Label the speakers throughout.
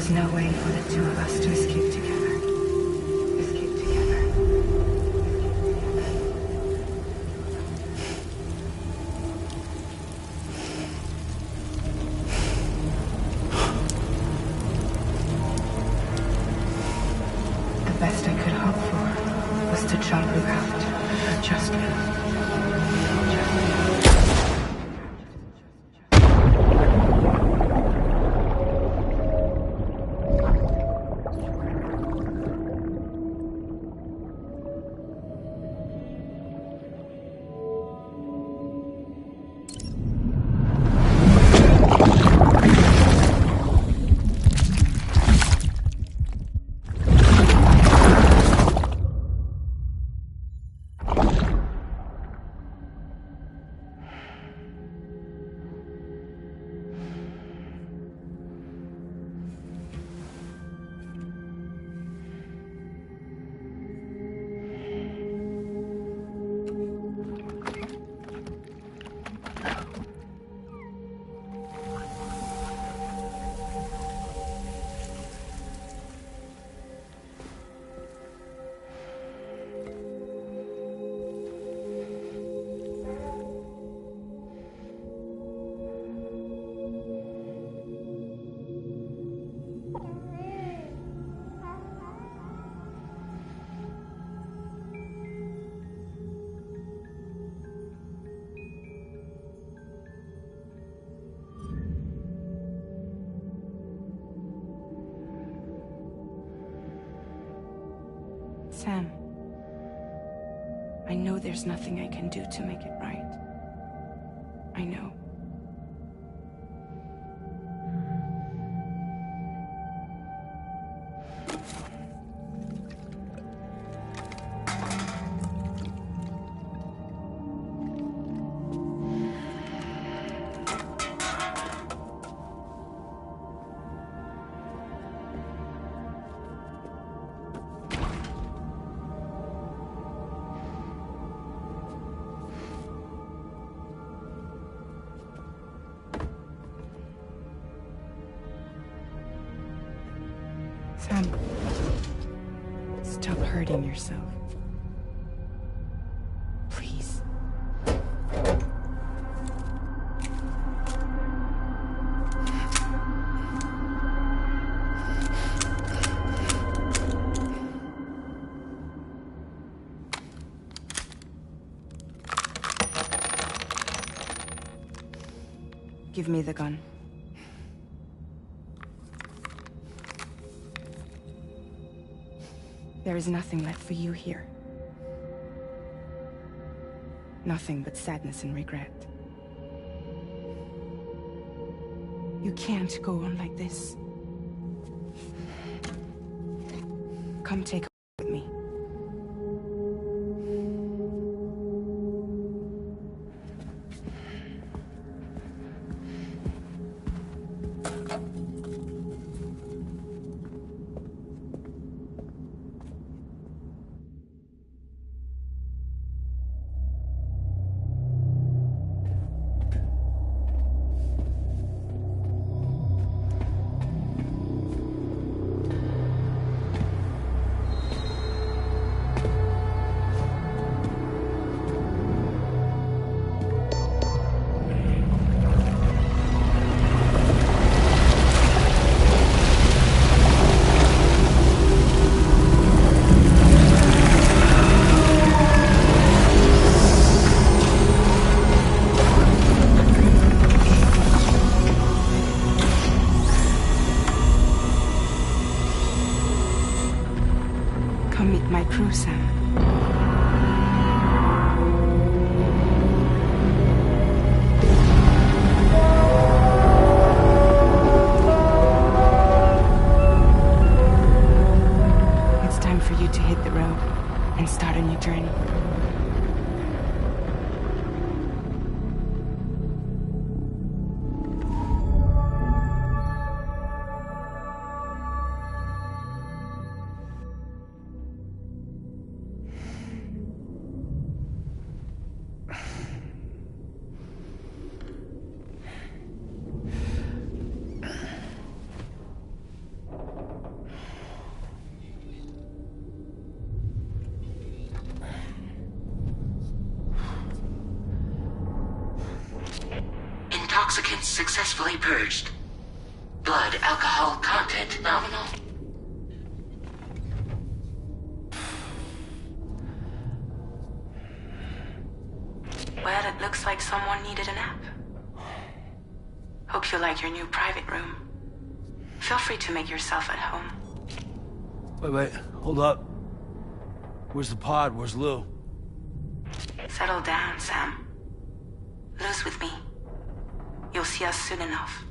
Speaker 1: was no way for the two of us to escape together. Escape together. The best I could hope for was to jump without just Sam, I know there's nothing I can do to make it right. I know. Sam, stop hurting yourself. Please. Give me the gun. There is nothing left for you here. Nothing but sadness and regret. You can't go on like this. Come take a with me.
Speaker 2: intoxicants successfully purged. Blood alcohol content nominal.
Speaker 1: Well, it looks like someone needed a nap. Hope you like your new private room. Feel free to make yourself at home.
Speaker 3: Wait, hold up. Where's the pod? Where's Lou?
Speaker 1: Settle down, Sam. Lou's with me. You'll see us soon enough.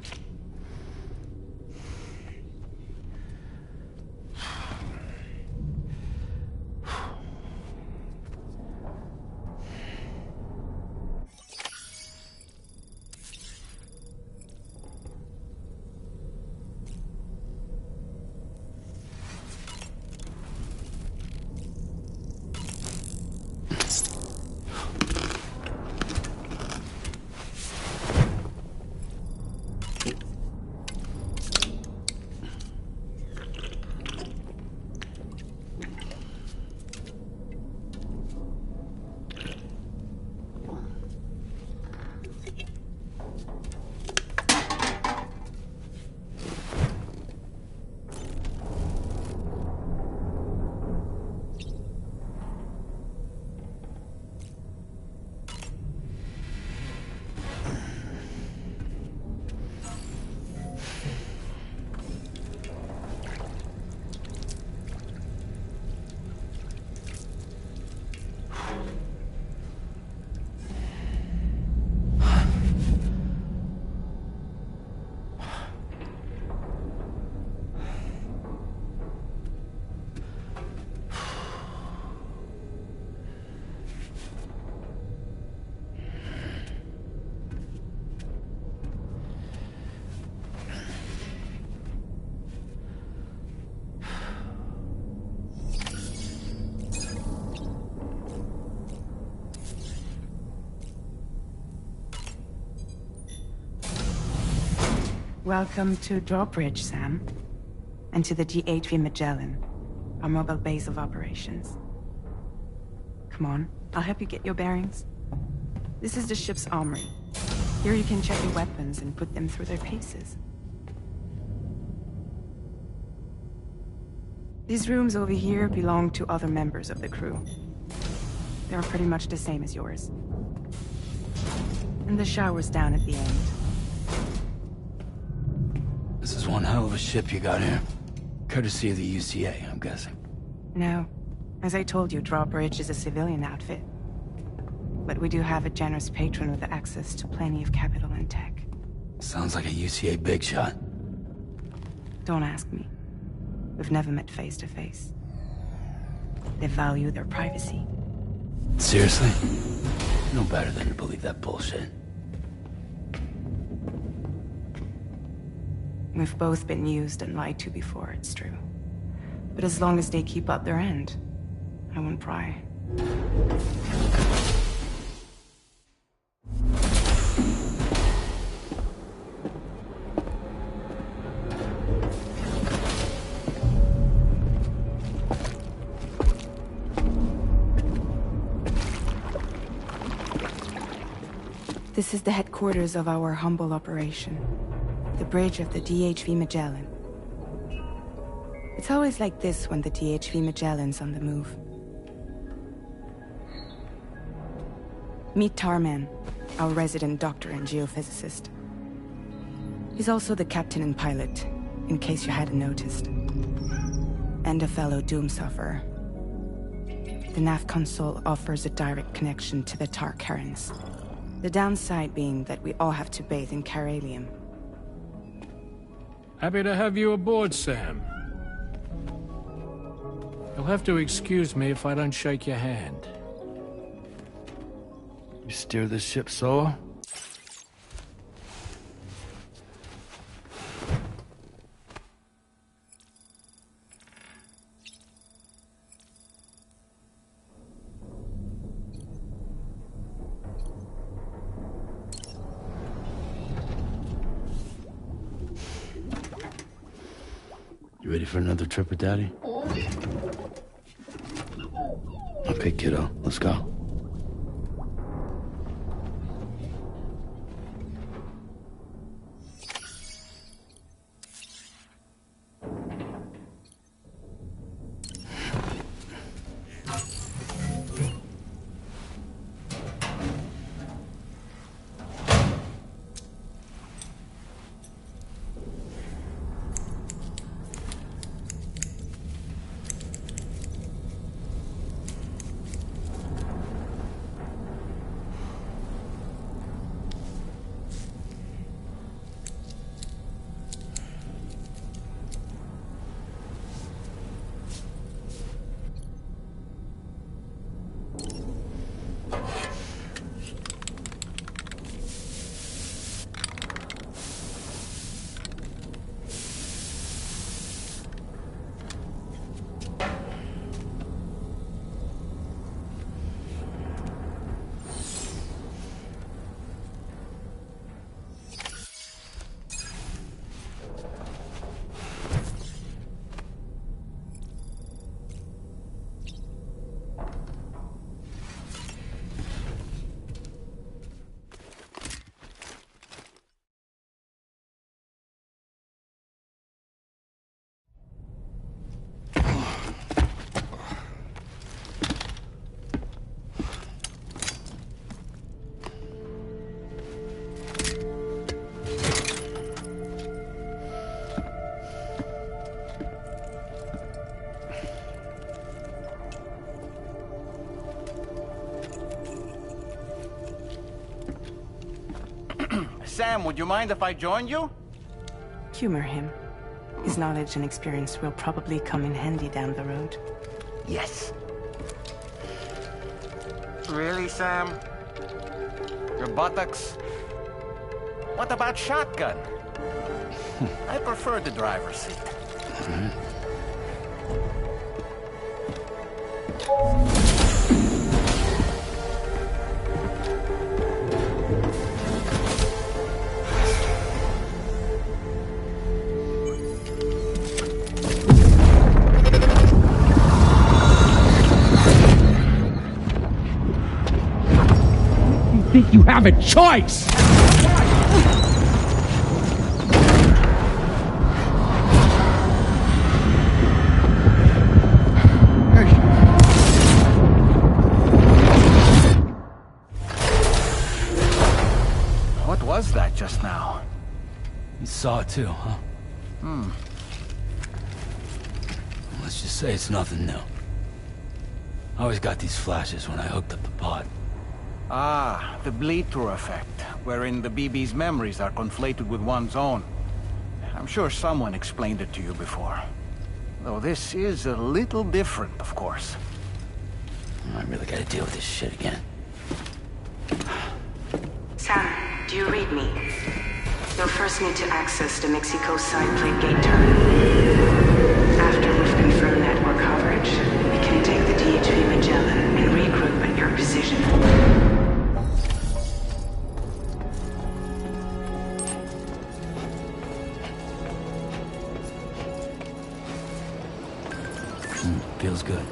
Speaker 1: Welcome to Drawbridge, Sam. And to the GHV Magellan, our mobile base of operations. Come on, I'll help you get your bearings. This is the ship's armory. Here you can check your weapons and put them through their paces. These rooms over here belong to other members of the crew. They're pretty much the same as yours. And the shower's down at the end.
Speaker 3: This is one hell of a ship you got here. Courtesy of the UCA, I'm guessing.
Speaker 1: No. As I told you, Drawbridge is a civilian outfit. But we do have a generous patron with access to plenty of capital and tech.
Speaker 3: Sounds like a UCA big shot.
Speaker 1: Don't ask me. We've never met face to face. They value their privacy.
Speaker 3: Seriously? No better than to believe that bullshit.
Speaker 1: We've both been used and lied to before, it's true. But as long as they keep up their end, I won't pry. This is the headquarters of our humble operation. The bridge of the DHV Magellan. It's always like this when the DHV Magellan's on the move. Meet Tarman, our resident doctor and geophysicist. He's also the captain and pilot, in case you hadn't noticed. And a fellow doom sufferer. The nav console offers a direct connection to the Tar currents. The downside being that we all have to bathe in Caralium.
Speaker 4: Happy to have you aboard, Sam. You'll have to excuse me if I don't shake your hand.
Speaker 3: You steer this ship solo? You ready for another trip with Daddy? Okay, kiddo, let's go.
Speaker 5: Sam, would you mind if I joined you?
Speaker 1: Humor him. His knowledge and experience will probably come in handy down the road.
Speaker 5: Yes. Really, Sam? Your buttocks? What about shotgun? I prefer the driver's seat.
Speaker 6: Think you have a choice?
Speaker 5: What was that just now?
Speaker 3: You saw it too, huh? Let's just say it's nothing new. I always got these flashes when I hooked up the pod.
Speaker 5: Ah, the bleed-through effect, wherein the BB's memories are conflated with one's own. I'm sure someone explained it to you before. Though this is a little different, of course.
Speaker 3: I really gotta deal with this shit again.
Speaker 1: Sam, do you read me? You'll first need to access the Mexico side plate gate terminal. After we've confirmed network coverage, we can take the DHV Magellan and regroup at your position.
Speaker 3: Feels good.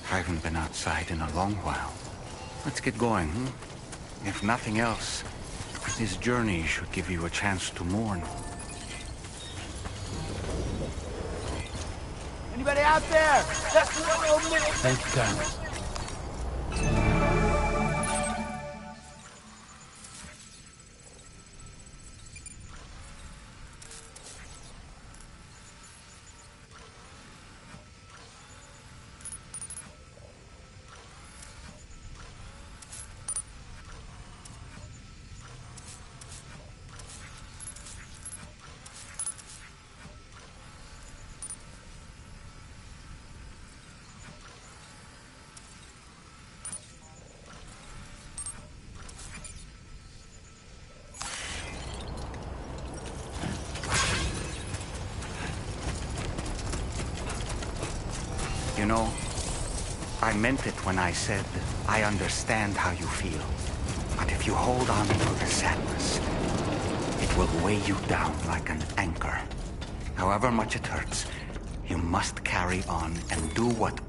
Speaker 5: I haven't been outside in a long while. Let's get going, hmm? If nothing else, this journey should give you a chance to mourn.
Speaker 3: Anybody out there? Thank you kindly.
Speaker 5: You know, I meant it when I said I understand how you feel. But if you hold on to the sadness, it will weigh you down like an anchor. However much it hurts, you must carry on and do what...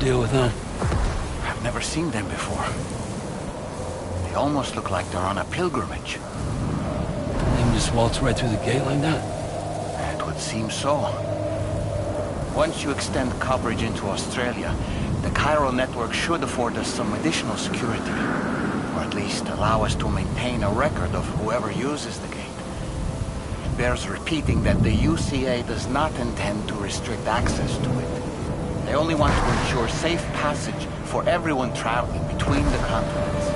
Speaker 3: deal with them?
Speaker 5: I've never seen them before. They almost look like they're on a pilgrimage.
Speaker 3: They can just waltz right through the gate like that?
Speaker 5: It would seem so. Once you extend coverage into Australia, the Cairo network should afford us some additional security. Or at least allow us to maintain a record of whoever uses the gate. It bears repeating that the UCA does not intend to restrict access to it. They only want to ensure safe passage for everyone traveling between the continents.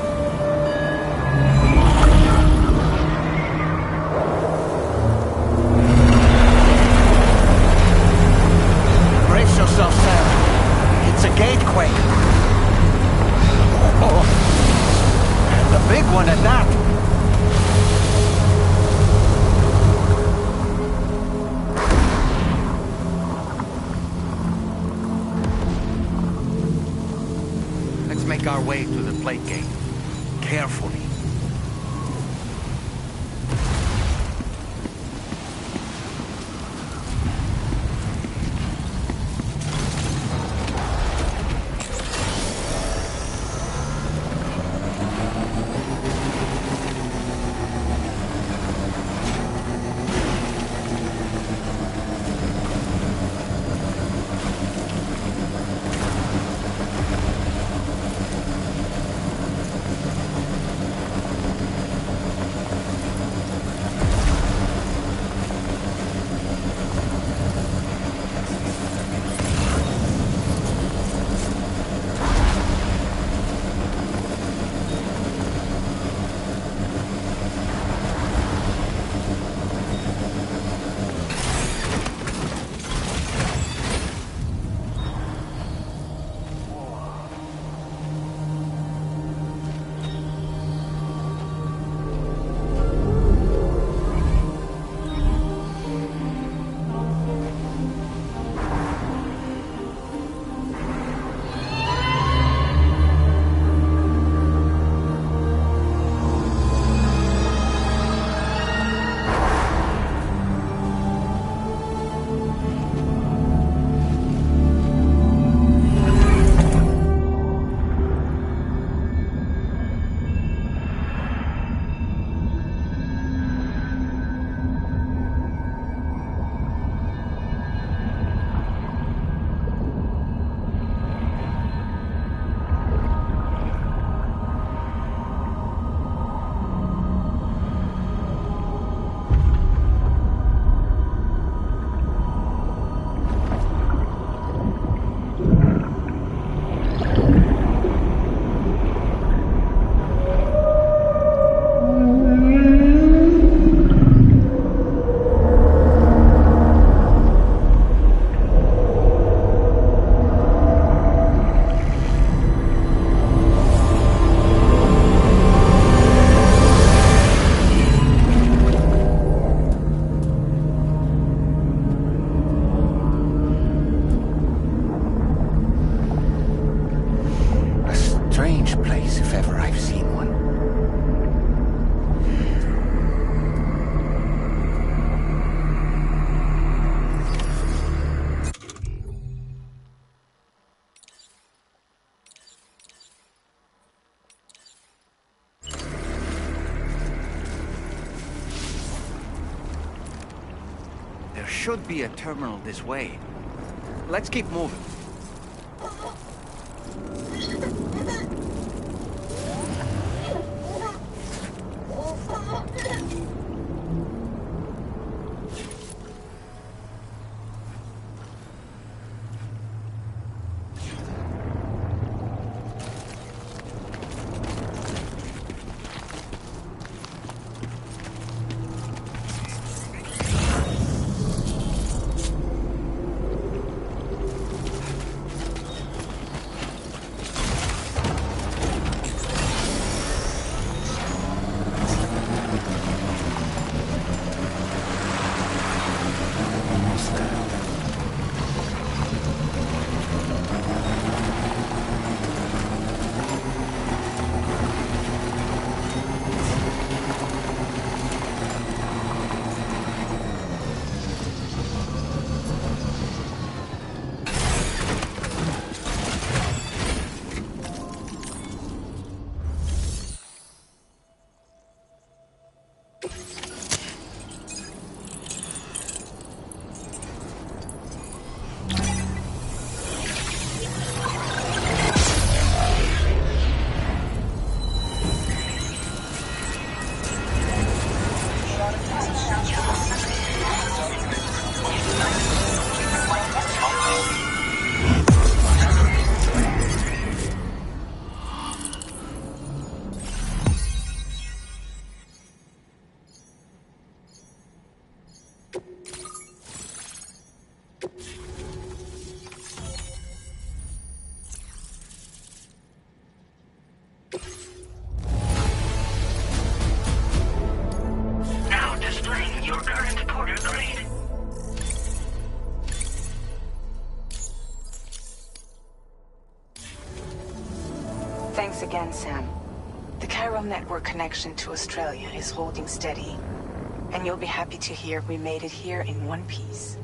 Speaker 5: Brace yourself, Sam. It's a gatequake. Oh, and a big one at that. Let's make our way to the plate gate. Carefully. There should be a terminal this way. Let's keep moving.
Speaker 2: Your current order grade.
Speaker 1: Thanks again, Sam. The chiral network connection to Australia is holding steady. And you'll be happy to hear we made it here in one piece.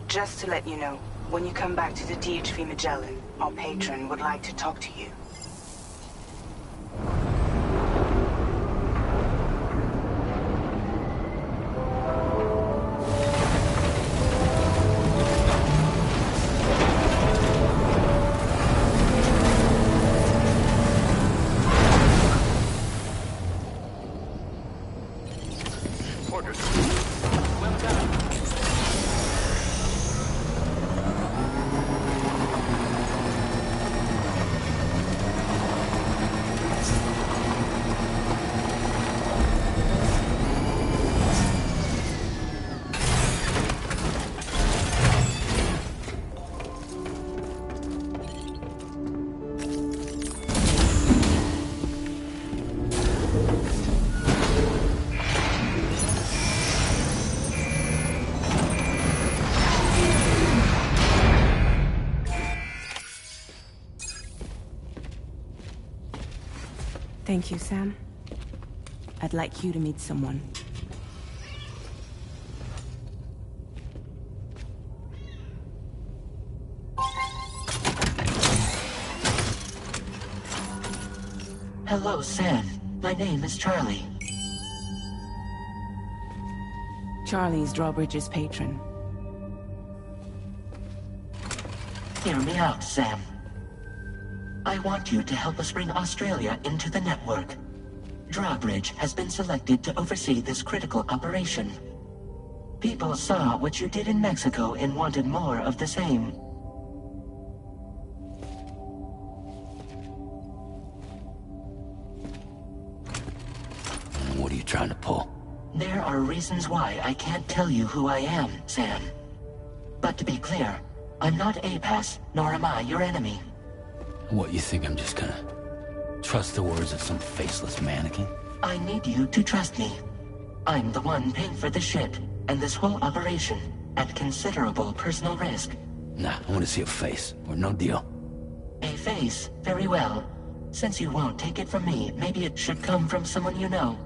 Speaker 1: Just to let you know, when you come back to the DHV Magellan, our patron would like to talk to you. Thank you, Sam. I'd like you to meet someone.
Speaker 2: Hello, Sam. My name is Charlie.
Speaker 1: Charlie's Drawbridge's patron.
Speaker 2: Hear me out, Sam. I want you to help us bring Australia into the network. Drawbridge has been selected to oversee this critical operation. People saw what you did in Mexico and wanted more of the same.
Speaker 3: What are you trying to pull?
Speaker 2: There are reasons why I can't tell you who I am, Sam. But to be clear, I'm not APAS, nor am I your enemy.
Speaker 3: What, you think I'm just gonna trust the words of some faceless mannequin?
Speaker 2: I need you to trust me. I'm the one paying for the ship, and this whole operation, at considerable personal risk.
Speaker 3: Nah, I want to see a face, or no deal.
Speaker 2: A face? Very well. Since you won't take it from me, maybe it should come from someone you know.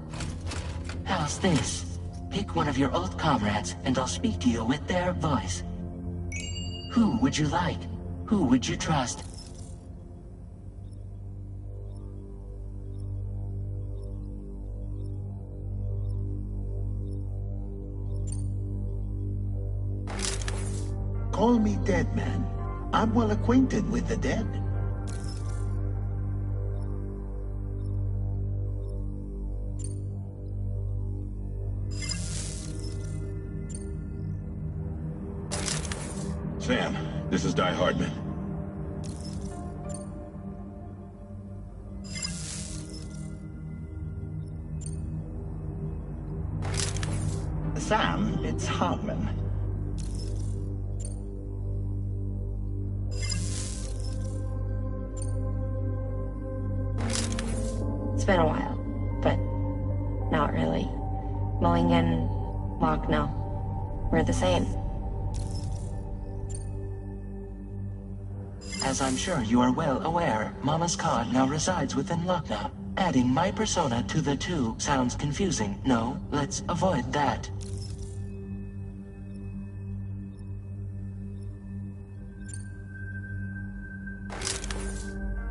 Speaker 2: How's this? Pick one of your old comrades, and I'll speak to you with their voice. Who would you like? Who would you trust?
Speaker 7: Call me Dead Man. I'm well acquainted with the dead.
Speaker 8: Sam, this is Die Hardman.
Speaker 7: Sam, it's Hartman.
Speaker 9: It's been a while, but not really. Mulligan, Lochno, we're the same.
Speaker 2: As I'm sure you are well aware, Mama's car now resides within Lochna. Adding my persona to the two sounds confusing. No, let's avoid that.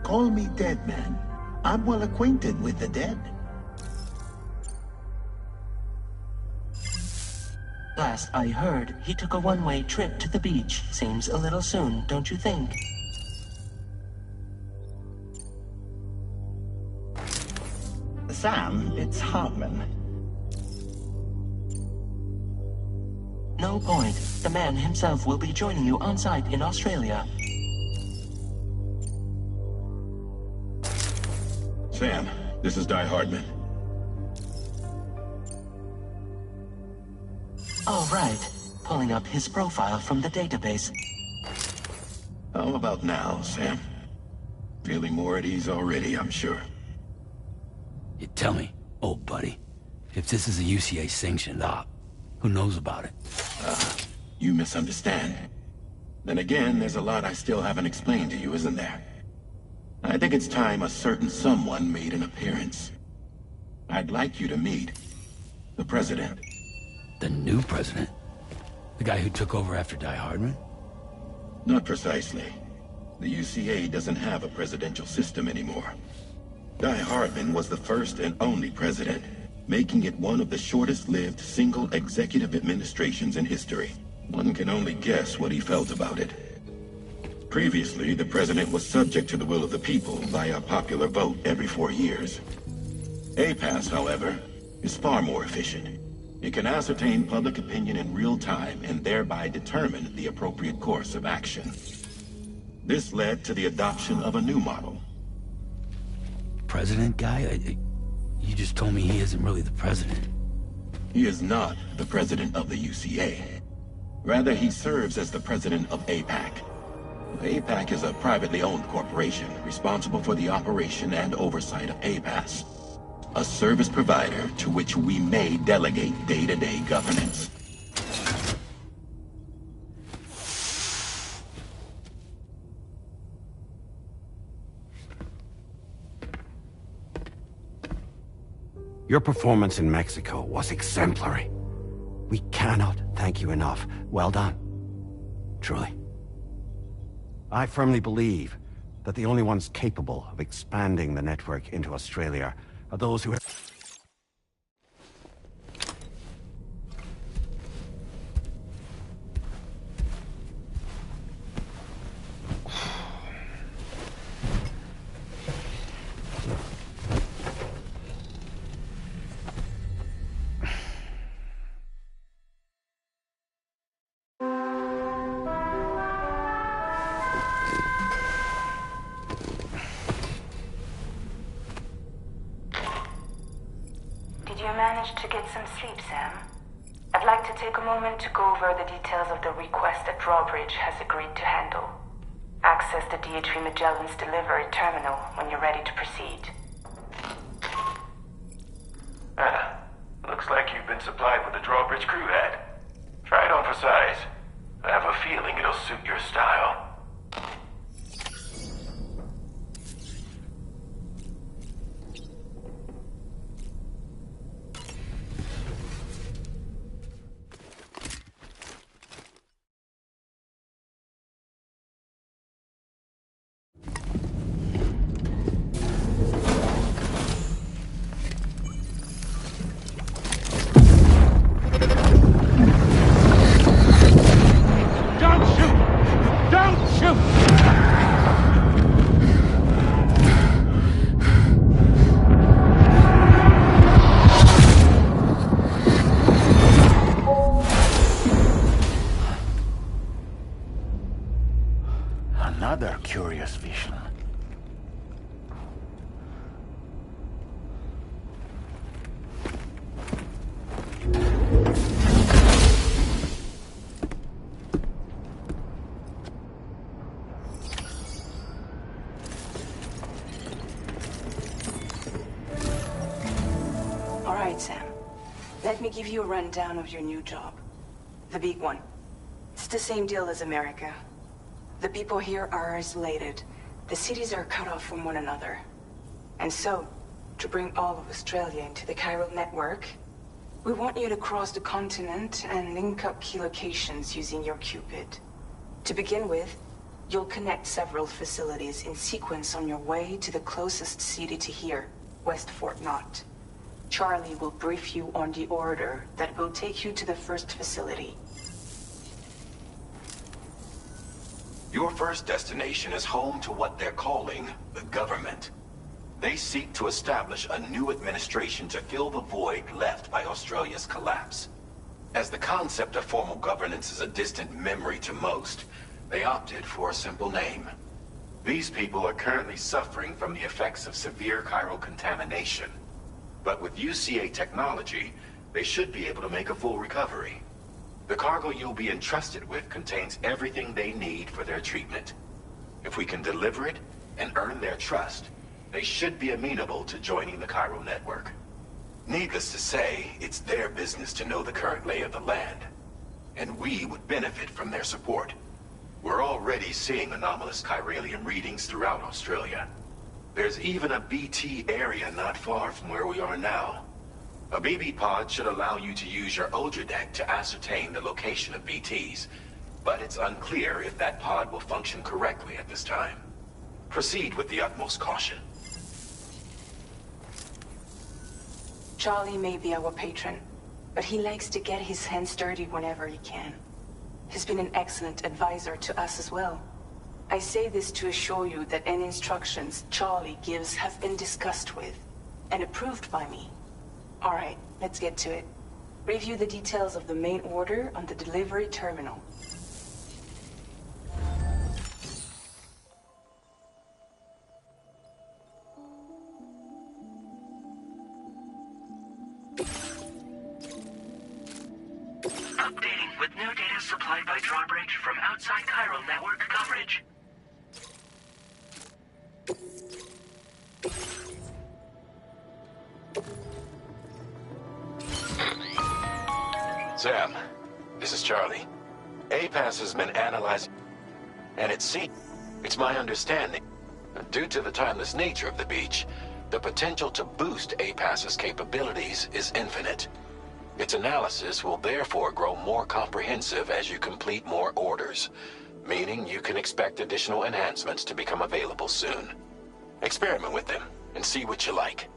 Speaker 7: Call me Dead Man. I'm well acquainted with the dead.
Speaker 2: Last I heard, he took a one-way trip to the beach. Seems a little soon, don't you think?
Speaker 7: Sam, it's Hartman.
Speaker 2: No point. The man himself will be joining you on site in Australia.
Speaker 8: Sam, this is Die Hardman.
Speaker 2: All right. Pulling up his profile from the database.
Speaker 8: How about now, Sam? Feeling more at ease already, I'm sure.
Speaker 3: You tell me, old buddy, if this is a UCA-sanctioned op. Who knows about it?
Speaker 8: You misunderstand. Then again, there's a lot I still haven't explained to you, isn't there? I think it's time a certain someone made an appearance. I'd like you to meet the President.
Speaker 3: The new president? The guy who took over after Die Hardman?
Speaker 8: Not precisely. The UCA doesn't have a presidential system anymore. Die Hardman was the first and only president, making it one of the shortest-lived single executive administrations in history. One can only guess what he felt about it. Previously, the president was subject to the will of the people via popular vote every 4 years. APAS, however, is far more efficient. It can ascertain public opinion in real time and thereby determine the appropriate course of action. This led to the adoption of a new model.
Speaker 3: President guy? You just told me he isn't really the president.
Speaker 8: He is not the president of the UCA. Rather, he serves as the president of APAC. APAC is a privately owned corporation responsible for the operation and oversight of APAS, a service provider to which we may delegate day-to-day governance.
Speaker 5: Your performance in Mexico was exemplary. We cannot thank you enough. Well done. Truly. I firmly believe that the only ones capable of expanding the network into Australia are those who have...
Speaker 1: Did you manage to get some sleep, Sam? I'd like to take a moment to go over the details of the request that Drawbridge has agreed to handle. Access the DH3 Magellan's delivery terminal when you're ready to proceed.
Speaker 10: Looks like you've been supplied with the Drawbridge crew hat. Try it on for size. I have a feeling it'll suit your style. Another curious vision.
Speaker 1: All right, Sam. Let me give you a rundown of your new job. The big one. It's the same deal as America. The people here are isolated. The cities are cut off from one another. And so, to bring all of Australia into the chiral network, we want you to cross the continent and link up key locations using your Cupid. To begin with, you'll connect several facilities in sequence on your way to the closest city to here, West Fort Knott. Charlie will brief you on the order that will take you to the first facility.
Speaker 8: Your first destination is home to what they're calling the government. They seek to establish a new administration to fill the void left by Australia's collapse. As the concept of formal governance is a distant memory to most, they opted for a simple name. These people are currently suffering from the effects of severe chiral contamination. But with UCA technology, they should be able to make a full recovery. The cargo you'll be entrusted with contains everything they need for their treatment. If we can deliver it and earn their trust, they should be amenable to joining the chiral network.
Speaker 11: Needless to say, it's their business to know the current lay of the land. And we would benefit from their support. We're already seeing anomalous chiralium readings throughout Australia. There's even a BT area not far from where we are now. A BB pod should allow you to use your Ultra deck to ascertain the location of BTs, but it's unclear if that pod will function correctly at this time. Proceed with the utmost caution.
Speaker 1: Charlie may be our patron, but he likes to get his hands dirty whenever he can. He's been an excellent advisor to us as well. I say this to assure you that any instructions Charlie gives have been discussed with and approved by me. All right, let's get to it. Review the details of the main order on the delivery terminal.
Speaker 2: Updating with new data supplied by Drawbridge from outside chiral network coverage.
Speaker 11: Sam, this is Charlie. APAS has been analyzing, and it's my understanding, due to the timeless nature of the beach, the potential to boost APAS's capabilities is infinite. Its analysis will therefore grow more comprehensive as you complete more orders, meaning you can expect additional enhancements to become available soon. Experiment with them, and see what you like.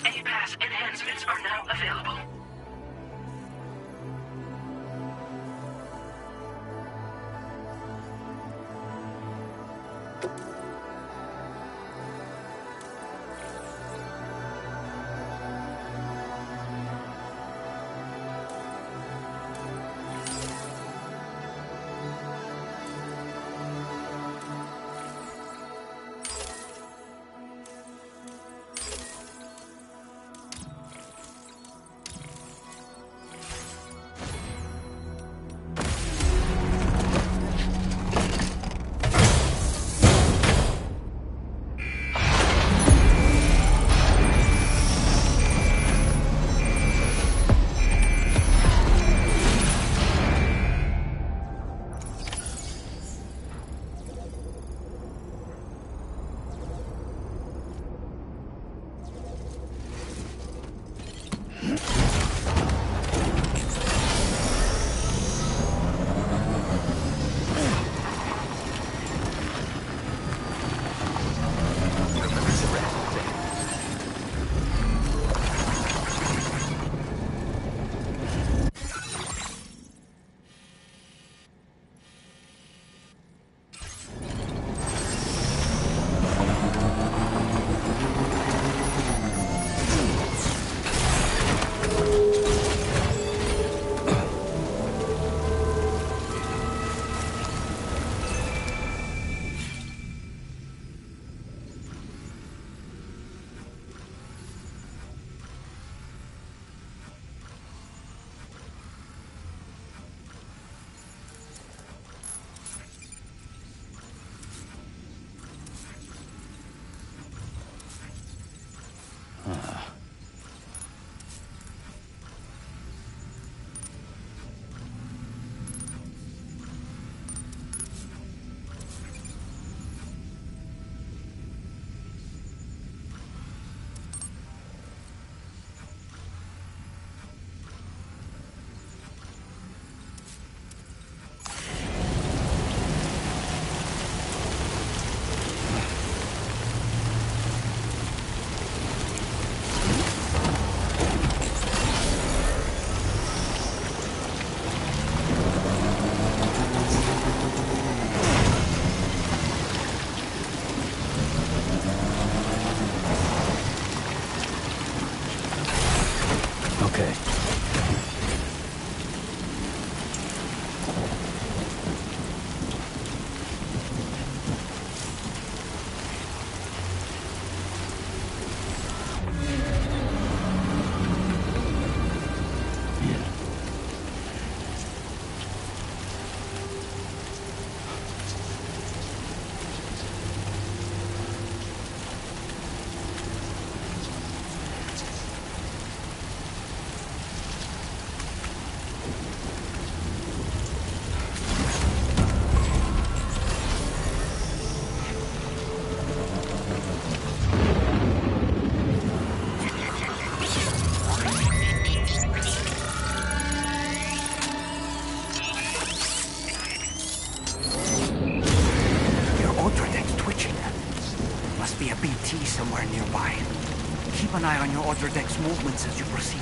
Speaker 2: APAS enhancements are now available.
Speaker 5: quarter deck's movements as you proceed.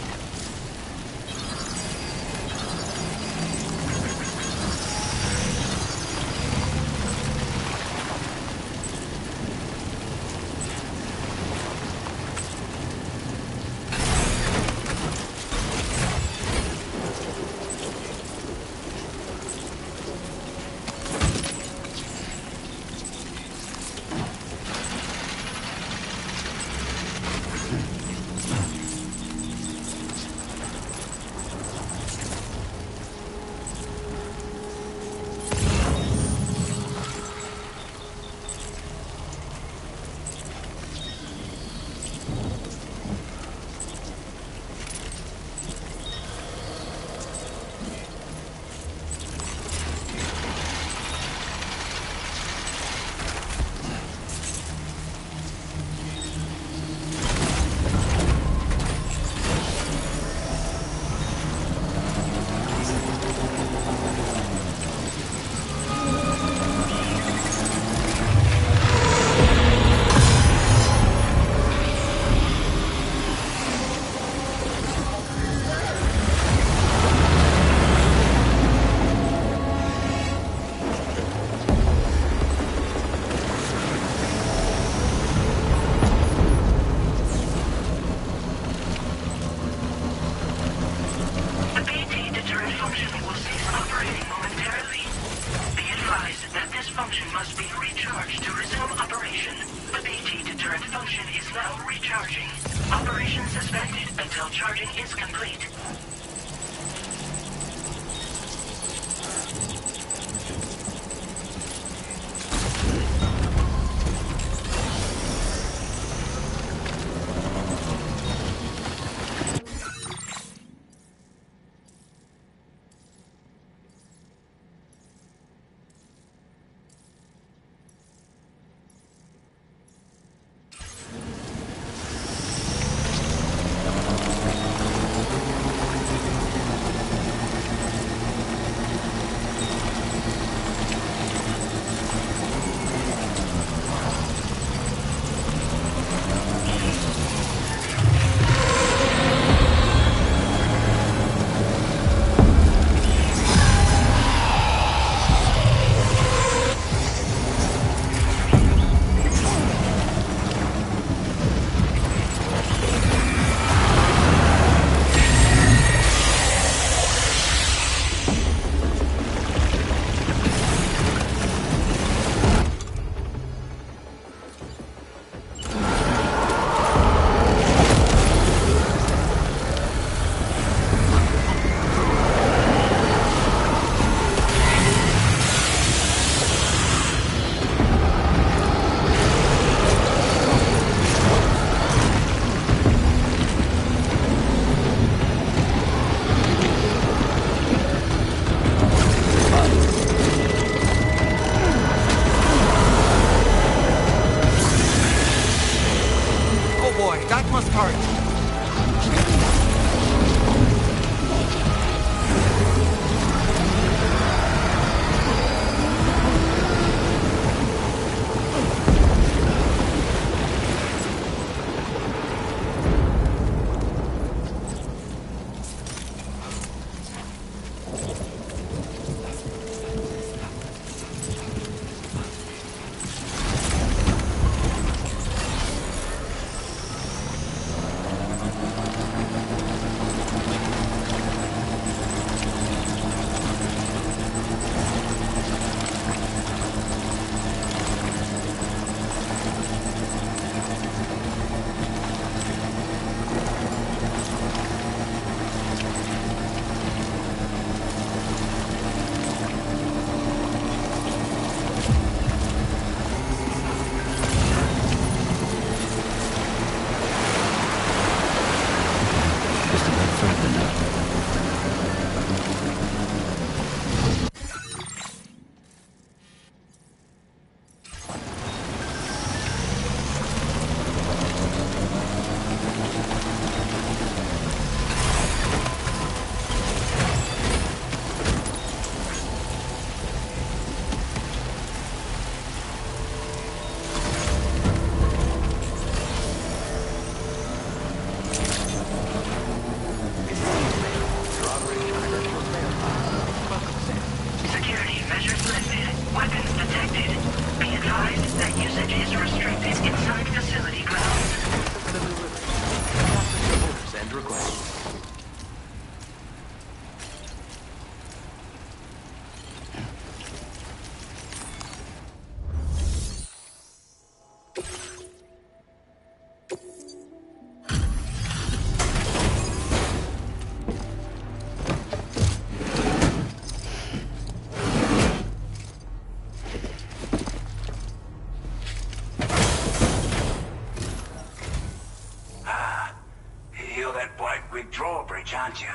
Speaker 12: aren't you?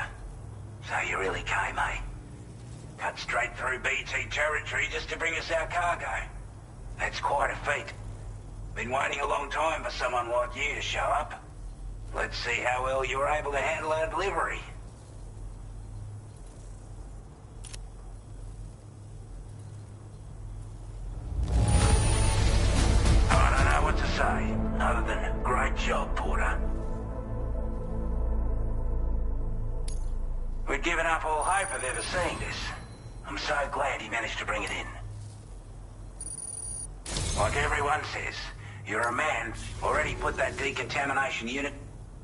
Speaker 12: So you really came, eh? Cut straight through BT territory just to bring us our cargo. That's quite a feat. Been waiting a long time for someone like you to show up. Let's see how well you were able to handle our delivery. I don't know what to say, other than great job, Porter. We'd given up all hope of ever seeing this. I'm so glad he managed to bring it in. Like everyone says, you're a man already put that decontamination unit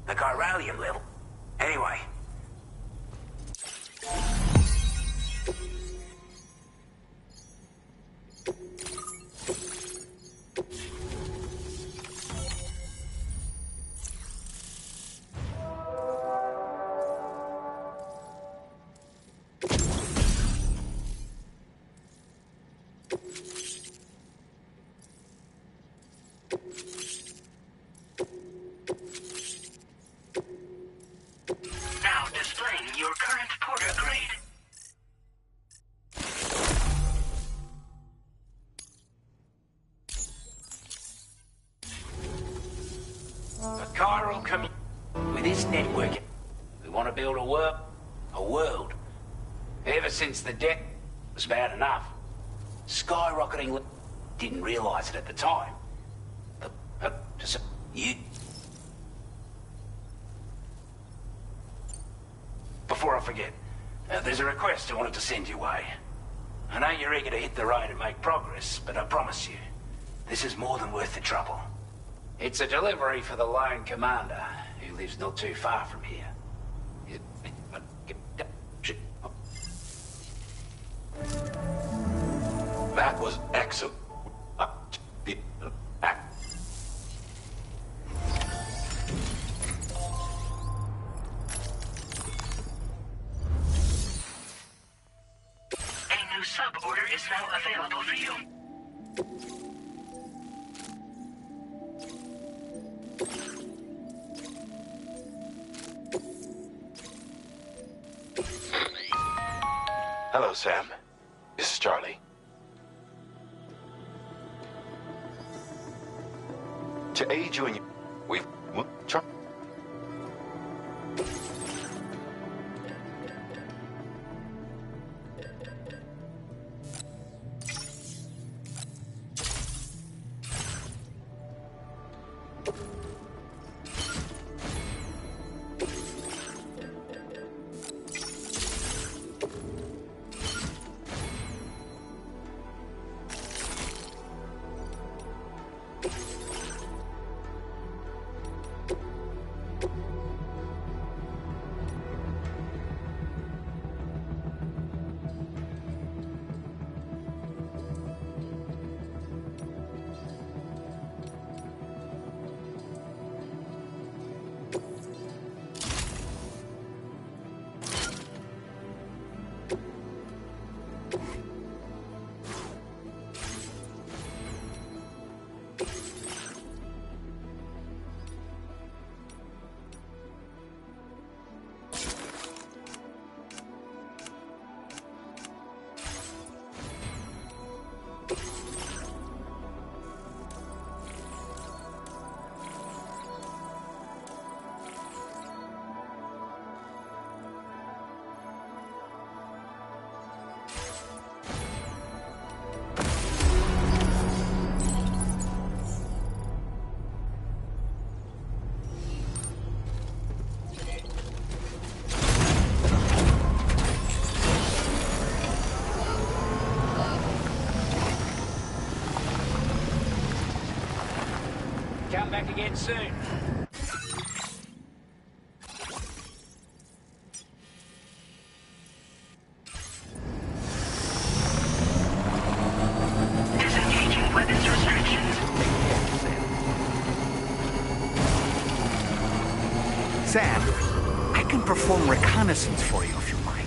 Speaker 12: the chiralium level. Anyway. With this network, we want to build a world. Ever since the debt was bad enough, skyrocketing. Didn't realize it at the time. Before I forget, there's a request I wanted to send your way. I know you're eager to hit the road and make progress, but I promise you, this is more than worth the trouble. It's a delivery for the lone commander, who lives not too far from here.
Speaker 11: That was excellent.
Speaker 2: A new sub-order is now available for you.
Speaker 11: Hello, Sam. This is Charlie. To aid you in your... We've...
Speaker 12: Come back again soon.
Speaker 2: Disengaging weapons restrictions.
Speaker 5: Sam, I can perform reconnaissance for you if you like.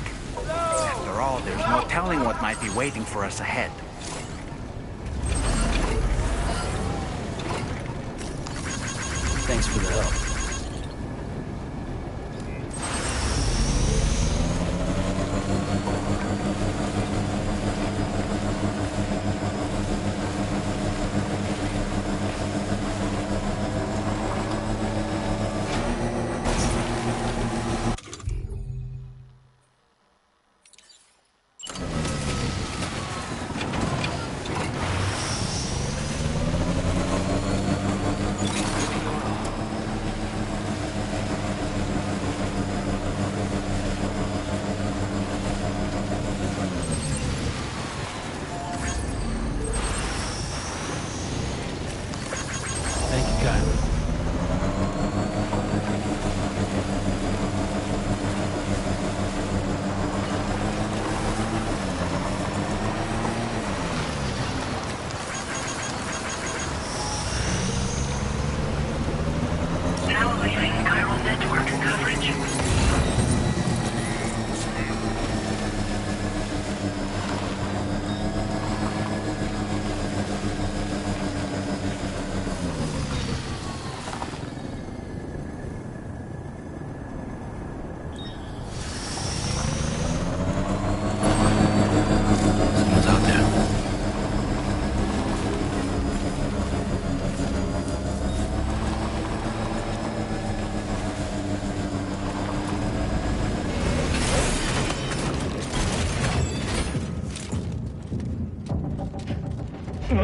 Speaker 5: After all, there's no telling what might be waiting for us ahead.
Speaker 3: Thanks for the help.
Speaker 12: You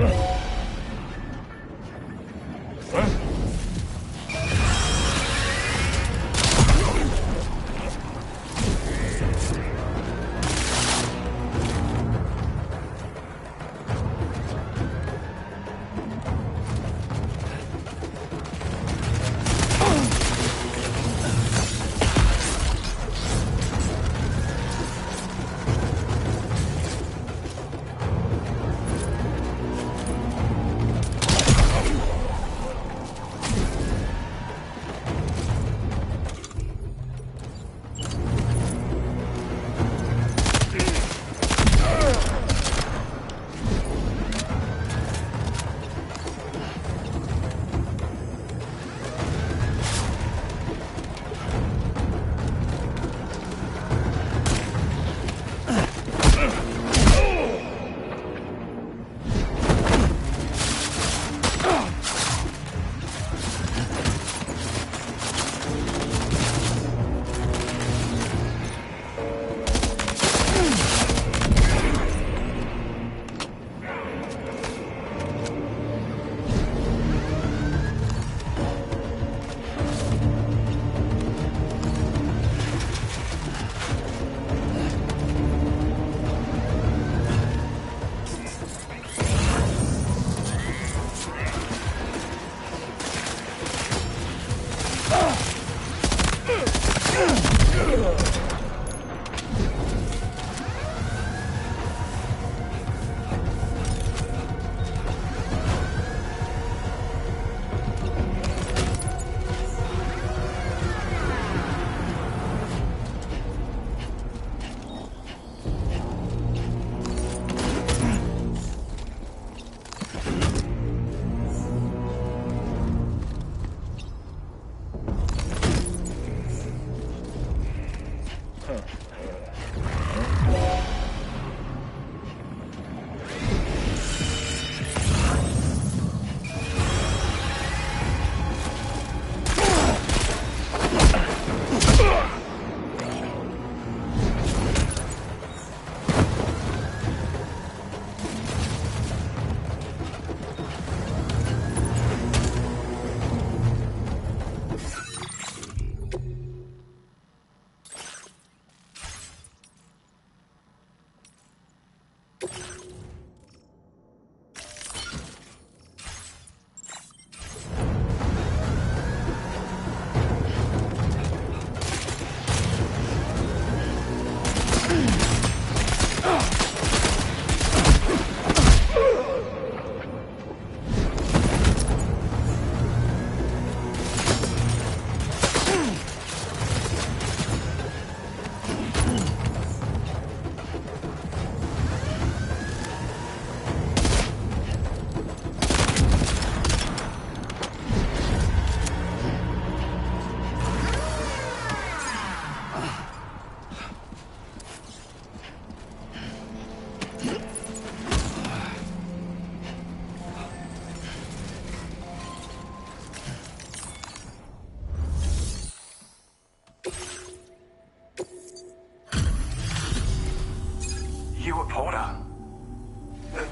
Speaker 12: a porter?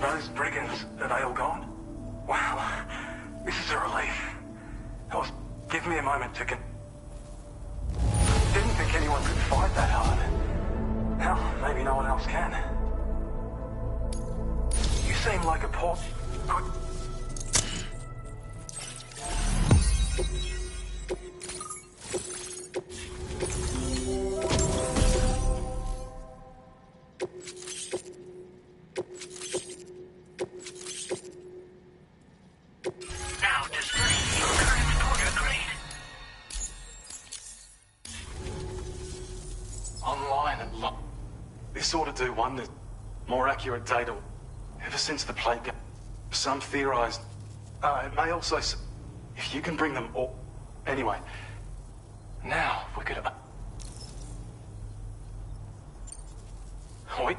Speaker 12: Those brigands, are they all gone? Wow, this is a relief. Give me a moment to Didn't think anyone could fight that hard. Hell, maybe no one else can. You seem like a good...
Speaker 13: Ought to do wonders. More accurate data. Ever since the plague, some theorized. It may also. If you can bring them all. Anyway, now we could. Wait,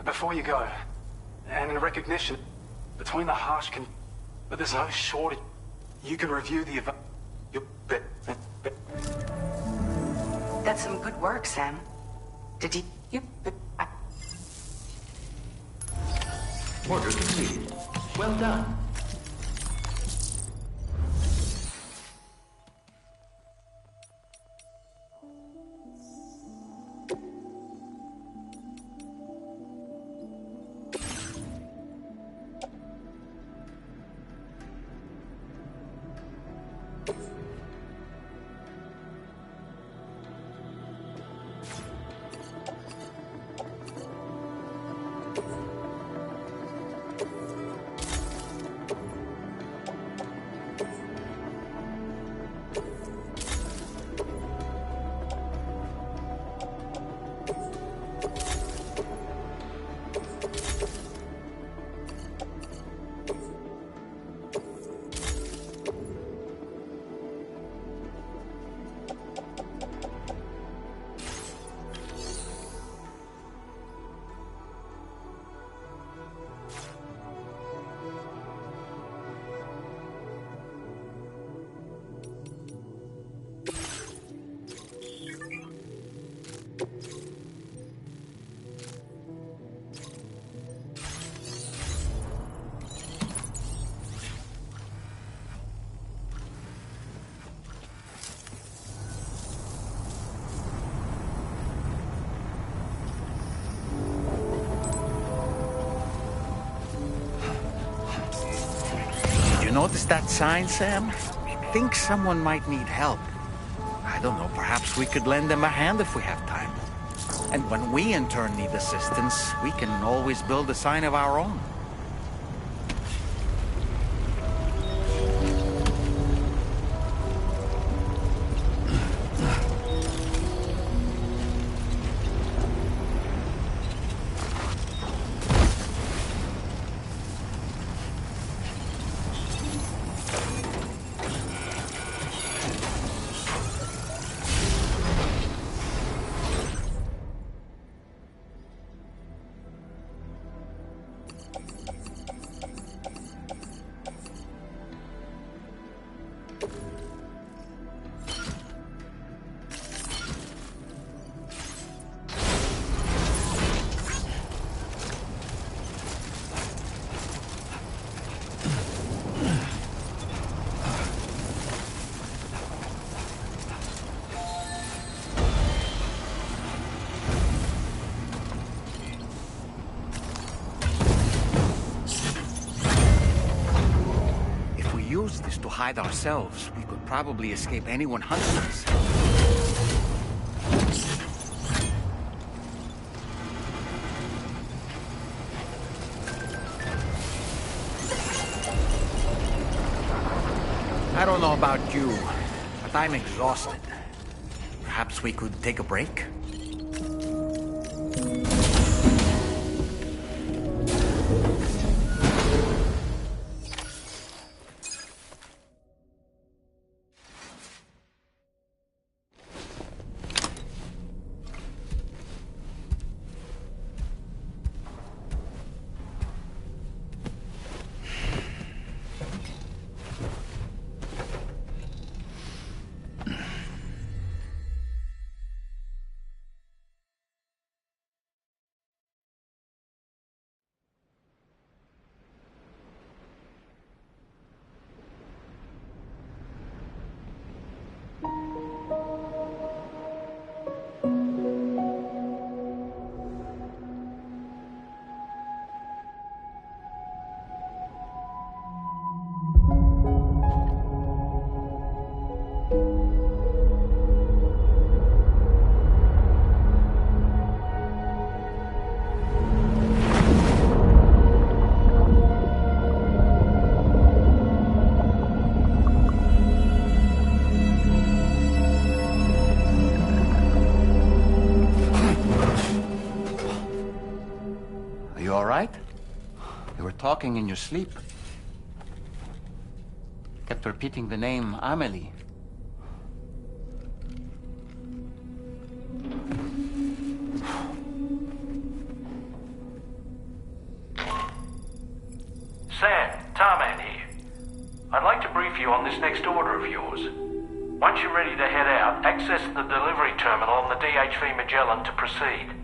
Speaker 13: before you go, and in recognition, between the harsh but there's no shortage. You can review the event.
Speaker 1: That's some good work, Sam. Did you?
Speaker 11: Order complete.
Speaker 2: Well done.
Speaker 5: Notice that sign, Sam? I think someone might need help. I don't know, perhaps we could lend them a hand if we have time. And when we in turn need assistance, we can always build a sign of our own. This to hide ourselves, we could probably escape anyone hunting us. I don't know about you, but I'm exhausted. Perhaps we could take a break? Talking in your sleep. Kept repeating the name Amelie.
Speaker 4: Sam, Tarman here. I'd like to brief you on this next order of yours. Once you're ready to head out, access the delivery terminal on the DHV Magellan to proceed.